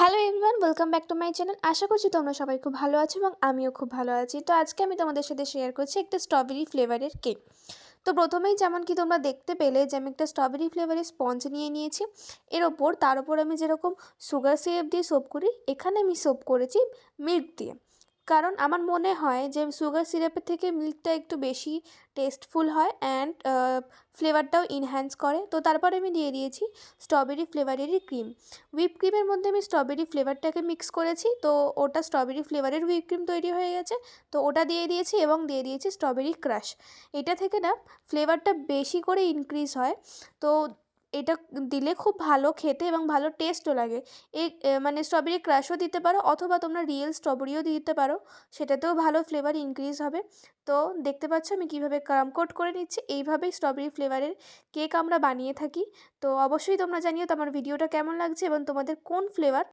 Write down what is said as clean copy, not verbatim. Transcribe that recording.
Hello everyone, welcome back to my channel. আশা করছি তোমরা সবাই খুব ভালো আছো এবং আমিও খুব ভালো আছি। তো আজকে আমি তোমাদের সাথে শেয়ার করছি একটা স্ট্রবেরি ফ্লেভারের কেক। তো প্রথমেই যেমন কি তোমরা দেখতে পেলে যে আমি একটা স্ট্রবেরি ফ্লেভারের স্পঞ্জ নিয়ে নিয়েছি। তার ওপর আমি যেরকম সুগার সিরাপ দিয়ে সোপ করি, এখানে আমি সোপ করেছি মিল্ক দিয়ে। কারণ আমার মনে হয় যে সুগার সিরাপের থেকে মিল্কটা একটু বেশি টেস্টফুল হয় অ্যান্ড ফ্লেভারটাও ইনহ্যান্স করে। তো তারপরে আমি দিয়ে দিয়েছি স্ট্রবেরি ফ্লেভারেরই ক্রিম। হুইপ ক্রিমের মধ্যে আমি স্ট্রবেরি ফ্লেভারটাকে মিক্স করেছি, তো ওটা স্ট্রবেরি ফ্লেভারের হুইপ ক্রিম তৈরি হয়ে গেছে। তো ওটা দিয়ে দিয়েছি এবং দিয়ে দিয়েছি স্ট্রবেরি ক্রাশ। এটা থেকে না ফ্লেভারটা বেশি করে ইনক্রিজ হয়। তো এটা দিলে খুব ভালো খেতে এবং ভালো টেস্টও লাগে। মানে স্ট্রবেরি ক্রাশও দিতে পারো অথবা তোমরা রিয়েল স্ট্রবেরিও দিতে পারো, সেটাতেও ভালো ফ্লেভার ইনক্রিজ হবে। তো দেখতে পাচ্ছ আমি কীভাবে কোট করে নিচ্ছি। এইভাবেই স্ট্রবেরি ফ্লেভারের কেক আমরা বানিয়ে থাকি। তো অবশ্যই তোমরা জানিও তো আমার ভিডিওটা কেমন লাগছে এবং তোমাদের কোন ফ্লেভার